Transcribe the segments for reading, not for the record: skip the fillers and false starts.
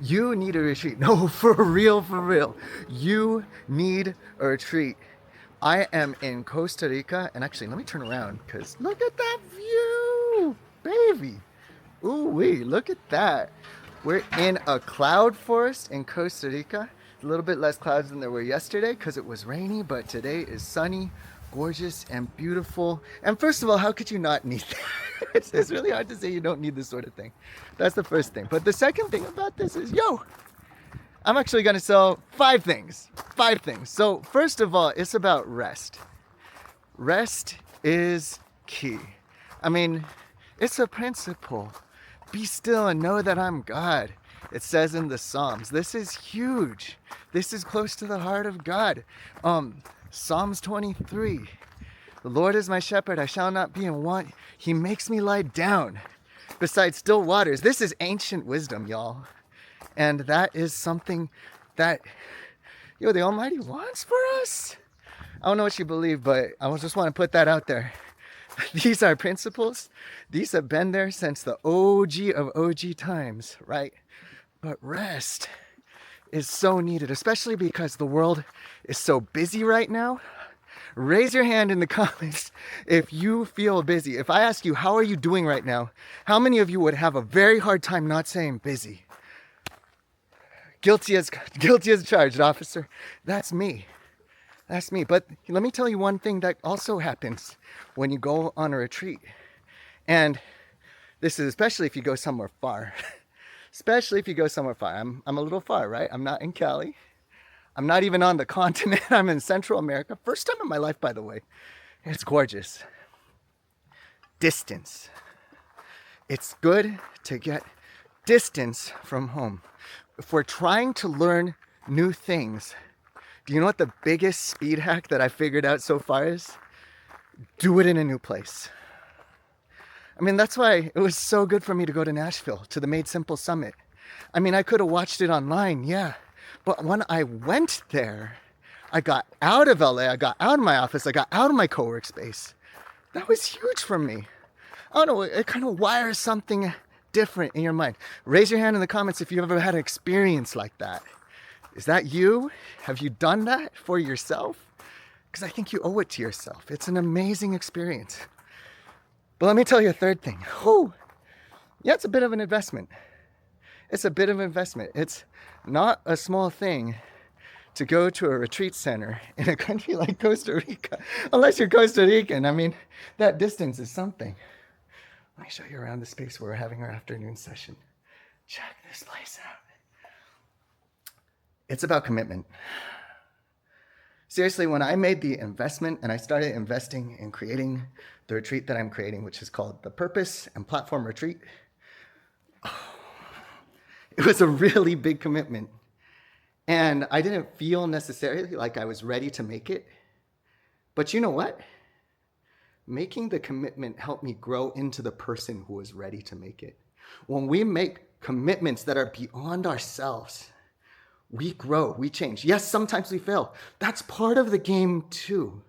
You need a retreat. No, for real, for real. You need a retreat. I am in Costa Rica, and actually, let me turn around because look at that view, baby. Ooh, wee, look at that. We're in a cloud forest in Costa Rica. A little bit less clouds than there were yesterday because it was rainy, but today is sunny, gorgeous, and beautiful. And first of all, how could you not need that? It's really hard to say you don't need this sort of thing. That's the first thing. But the second thing about this is, yo, I'm actually going to sell five things. Five things. So, first of all, it's about rest. Rest is key. I mean, it's a principle. Be still and know that I'm God. It says in the Psalms. This is huge. This is close to the heart of God. Psalms 23. The Lord is my shepherd, I shall not be in want. He makes me lie down beside still waters. This is ancient wisdom, y'all. And that is something that, the Almighty wants for us. I don't know what you believe, but I just want to put that out there. These are principles. These have been there since the OG of OG times, right? But rest is so needed, especially because the world is so busy right now. Raise your hand in the comments if you feel busy. If I ask you, how are you doing right now? How many of you would have a very hard time not saying busy? Guilty as charged, officer. That's me. That's me. But let me tell you one thing that also happens when you go on a retreat. And this is especially if you go somewhere far. Especially if you go somewhere far. I'm a little far, right? I'm not in Cali. I'm not even on the continent. I'm in Central America. First time in my life, by the way. It's gorgeous. Distance. It's good to get distance from home. If we're trying to learn new things, do you know what the biggest speed hack that I figured out so far is? Do it in a new place. I mean, that's why it was so good for me to go to Nashville, to the Made Simple Summit. I mean, I could have watched it online, yeah. But when I went there, I got out of LA, I got out of my office, I got out of my co-work space. That was huge for me. I don't know, it kind of wires something different in your mind. Raise your hand in the comments if you've ever had an experience like that. Is that you? Have you done that for yourself? Because I think you owe it to yourself. It's an amazing experience. But let me tell you a third thing. Yeah, it's a bit of an investment. It's a bit of an investment. It's not a small thing to go to a retreat center in a country like Costa Rica. Unless you're Costa Rican. I mean, that distance is something. Let me show you around the space where we're having our afternoon session. Check this place out. It's about commitment. Seriously, when I made the investment and I started investing in creating the retreat that I'm creating, which is called the Purpose and Platform Retreat, it was a really big commitment. And I didn't feel necessarily like I was ready to make it. But you know what? Making the commitment helped me grow into the person who was ready to make it. When we make commitments that are beyond ourselves, we grow, we change. Yes, sometimes we fail. That's part of the game too.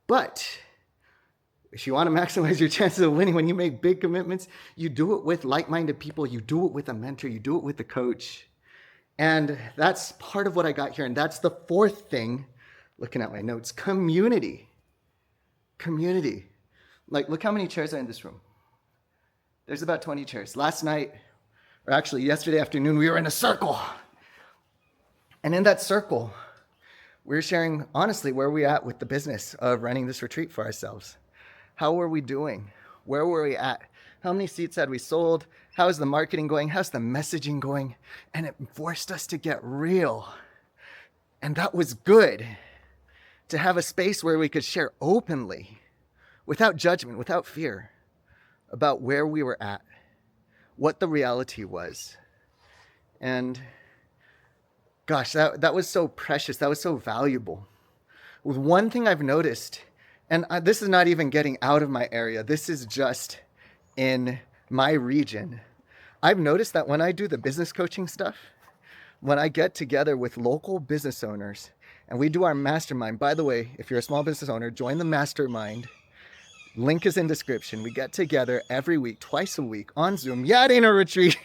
But if you want to maximize your chances of winning when you make big commitments, you do it with like-minded people, you do it with a mentor, you do it with a coach. And that's part of what I got here. And that's the fourth thing, looking at my notes, community. Community. Like, look how many chairs are in this room. There's about 20 chairs. Last night, or actually yesterday afternoon, we were in a circle. And in that circle, we're sharing, honestly, where we're at with the business of running this retreat for ourselves. How were we doing? Where were we at? How many seats had we sold? How's the marketing going? How's the messaging going? And it forced us to get real. And that was good, to have a space where we could share openly, without judgment, without fear, about where we were at, what the reality was. And gosh, that was so precious. That was so valuable. With one thing I've noticed, and this is not even getting out of my area, this is just in my region. I've noticed that when I do the business coaching stuff, when I get together with local business owners and we do our mastermind, by the way, if you're a small business owner, join the mastermind. Link is in description. We get together every week, twice a week on Zoom. Yeah, it ain't a retreat.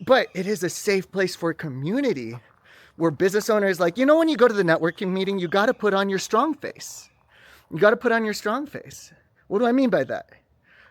But it is a safe place for community where business owners, like, when you go to the networking meeting, you got to put on your strong face. You got to put on your strong face. What do I mean by that?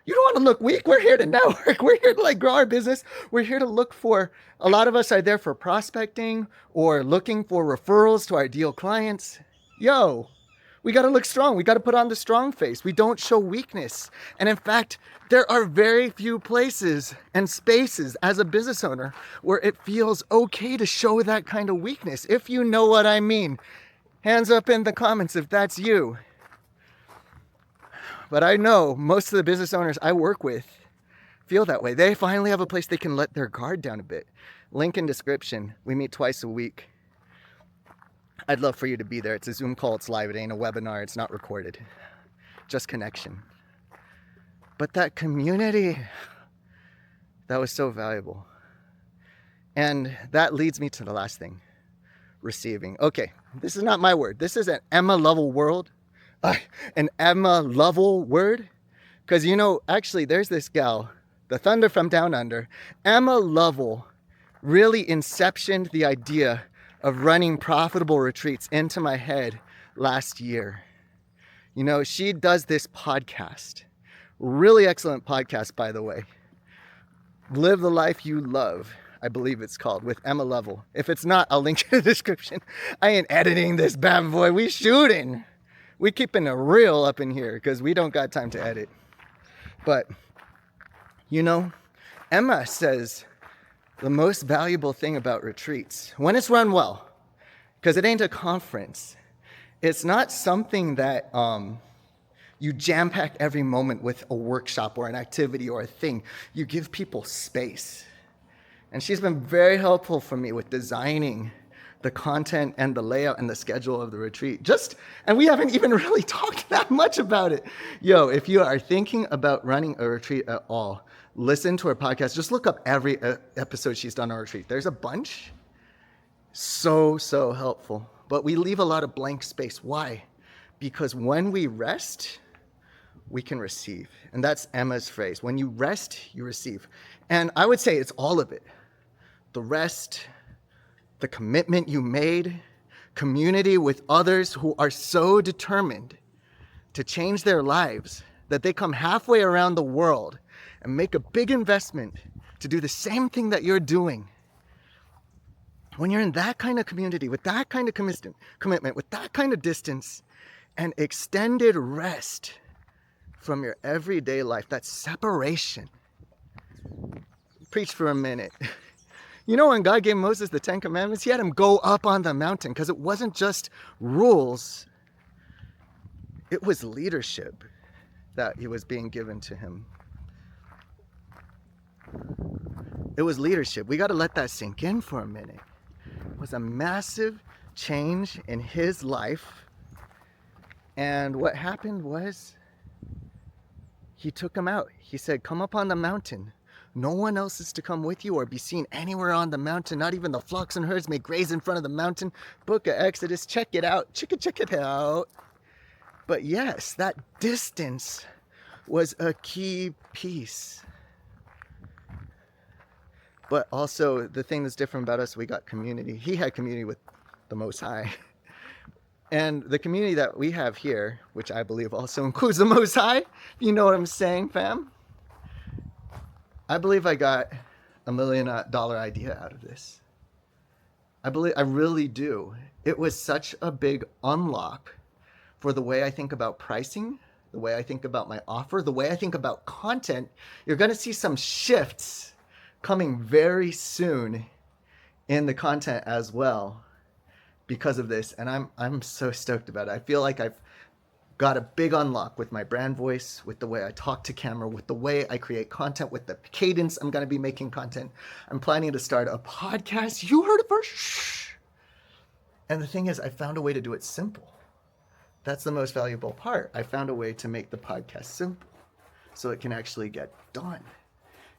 You don't want to look weak. We're here to network. We're here to grow our business. We're here to look for, a lot of us are there for prospecting or looking for referrals to our ideal clients. We got to look strong. We got to put on the strong face. We don't show weakness. And in fact, there are very few places and spaces as a business owner where it feels okay to show that kind of weakness. If you know what I mean, hands up in the comments if that's you. But I know most of the business owners I work with feel that way. They finally have a place they can let their guard down a bit. Link in description. We meet twice a week. I'd love for you to be there. It's a Zoom call. It's live. It ain't a webinar. It's not recorded. Just connection. But that community, that was so valuable. And that leads me to the last thing. Receiving. Okay, this is not my word. This is an Emma Lovell word. An Emma Lovell word. Because actually there's this gal, the Thunder from Down Under. Emma Lovell really inceptioned the idea of running profitable retreats into my head last year. She does this podcast. Really excellent podcast, by the way. Live the Life You Love, I believe it's called, with Emma Lovell. If it's not, I'll link in the description. I ain't editing this bad boy. We shooting. We keeping it real up in here because we don't got time to edit. But, Emma says the most valuable thing about retreats, when it's run well, because it ain't a conference, it's not something that you jam-pack every moment with a workshop or an activity or a thing. You give people space. And she's been very helpful for me with designing the content and the layout and the schedule of the retreat. And we haven't even really talked that much about it. If you are thinking about running a retreat at all, listen to her podcast. Just look up every episode she's done on a retreat. There's a bunch. So helpful. But we leave a lot of blank space. Why? Because when we rest, we can receive. And that's Emma's phrase. When you rest, you receive. And I would say it's all of it. The rest, the commitment you made, community with others who are so determined to change their lives that they come halfway around the world and make a big investment to do the same thing that you're doing. When you're in that kind of community, with that kind of commitment, with that kind of distance and extended rest from your everyday life, that separation. Preach for a minute. When God gave Moses the 10 Commandments, he had him go up on the mountain because it wasn't just rules. It was leadership that he was being given to him. It was leadership. We got to let that sink in for a minute. It was a massive change in his life. And what happened was he took him out. He said, come up on the mountain. No one else is to come with you or be seen anywhere on the mountain. Not even the flocks and herds may graze in front of the mountain. Book of Exodus, check it out. Check it out. But yes, that distance was a key piece. But also the thing that's different about us, we got community. He had community with the Most High. And the community that we have here, which I believe also includes the Most High, if you know what I'm saying, fam. I believe I got $1 million idea out of this. I really do. It was such a big unlock for the way I think about pricing, the way I think about my offer, the way I think about content. You're going to see some shifts coming very soon in the content as well because of this. And I'm so stoked about it. I feel like I've got a big unlock with my brand voice, with the way I talk to camera, with the way I create content, with the cadence I'm going to be making content. I'm planning to start a podcast. You heard it first. Shh. And the thing is, I found a way to do it simple. That's the most valuable part. I found a way to make the podcast simple so it can actually get done.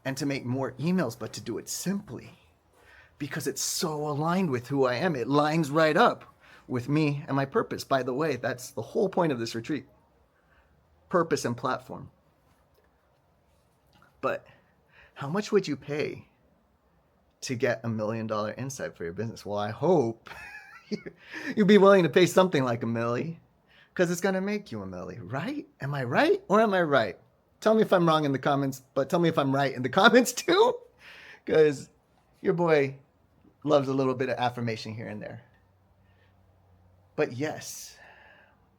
And to make more emails, but to do it simply. Because it's so aligned with who I am. It lines right up with me and my purpose. By the way, that's the whole point of this retreat. Purpose and platform. But how much would you pay to get $1 million insight for your business. Well, I hope you'll be willing to pay something like $1 million, because it's going to make you $1 million, right? Am I right or am I right? Tell me if I'm wrong in the comments, but tell me if I'm right in the comments too, because your boy loves a little bit of affirmation here and there. But yes,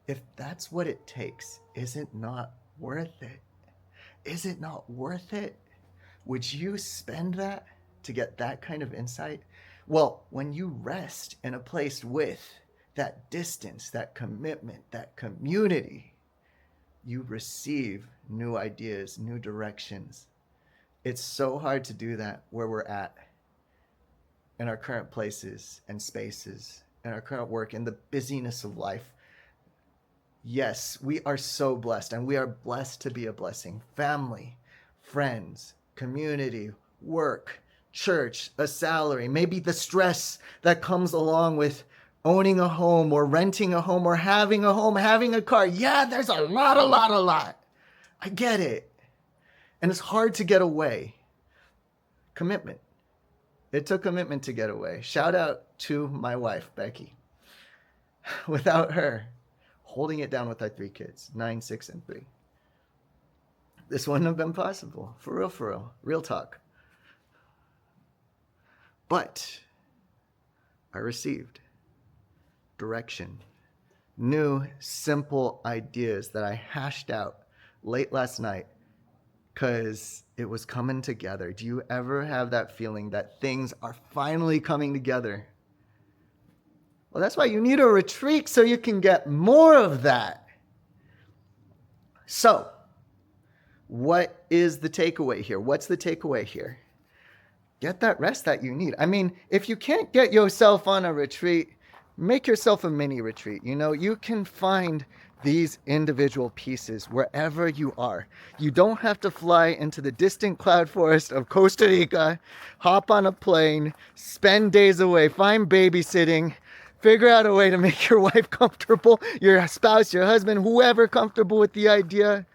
if that's what it takes, is it not worth it? Is it not worth it? Would you spend that to get that kind of insight? Well, when you rest in a place with that distance, that commitment, that community, you receive new ideas, new directions. It's so hard to do that where we're at in our current places and spaces, in our current work, in the busyness of life. Yes, we are so blessed, and we are blessed to be a blessing. Family, friends, community, work, church, a salary, maybe the stress that comes along with owning a home or renting a home or having a home, having a car. Yeah, there's a lot. I get it. And it's hard to get away. Commitment. It took commitment to get away. Shout out to my wife, Becky. Without her holding it down with our 3 kids, 9, 6, and 3, this wouldn't have been possible. For real. Real talk. But I received direction, new, simple ideas that I hashed out late last night because it was coming together. Do you ever have that feeling that things are finally coming together? Well, that's why you need a retreat, so you can get more of that. So, what is the takeaway here? What's the takeaway here? Get that rest that you need. I mean, if you can't get yourself on a retreat, make yourself a mini retreat. You know, you can find these individual pieces wherever you are. You don't have to fly into the distant cloud forest of Costa Rica, hop on a plane, spend days away, find babysitting, figure out a way to make your wife comfortable, your spouse, your husband, whoever comfortable with the idea,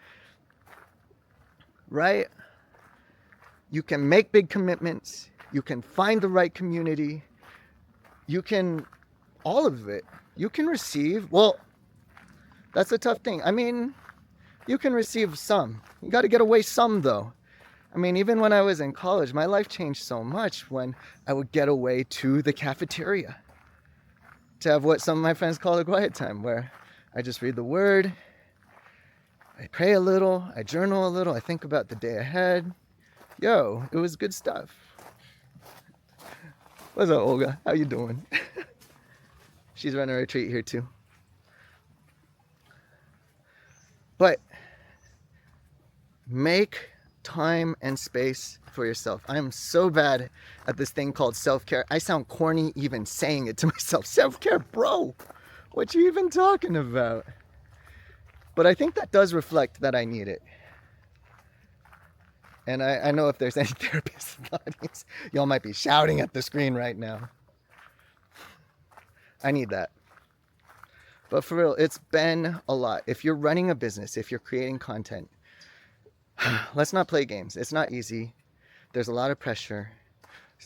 right? You can make big commitments. You can find the right community. You can, all of it. You can receive, well, that's a tough thing. I mean, you can receive some. You got to get away some, though. I mean, even when I was in college, my life changed so much when I would get away to the cafeteria to have what some of my friends call a quiet time, where I just read the word, I pray a little, I journal a little, I think about the day ahead. Yo, it was good stuff. What's up, Olga? How you doing? She's running a retreat here too. But make time and space for yourself. I am so bad at this thing called self-care. I sound corny even saying it to myself. Self-care, bro. What you even talking about? But I think that does reflect that I need it. And I know if there's any therapists in the audience, y'all might be shouting at the screen right now. I need that. But for real, it's been a lot. If you're running a business, if you're creating content, let's not play games. It's not easy. There's a lot of pressure.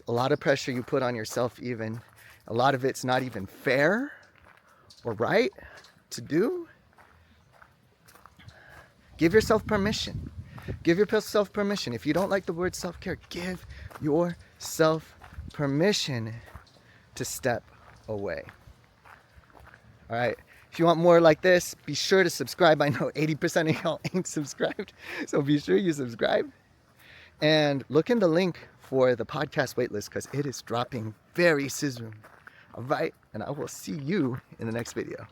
A lot of pressure you put on yourself even. A lot of it's not even fair or right to do. Give yourself permission. Give yourself permission. If you don't like the word self-care, give yourself permission to step away. All right. If you want more like this, be sure to subscribe. I know 80% of y'all ain't subscribed, so be sure you subscribe. And look in the link for the podcast waitlist because it is dropping very soon. All right. And I will see you in the next video.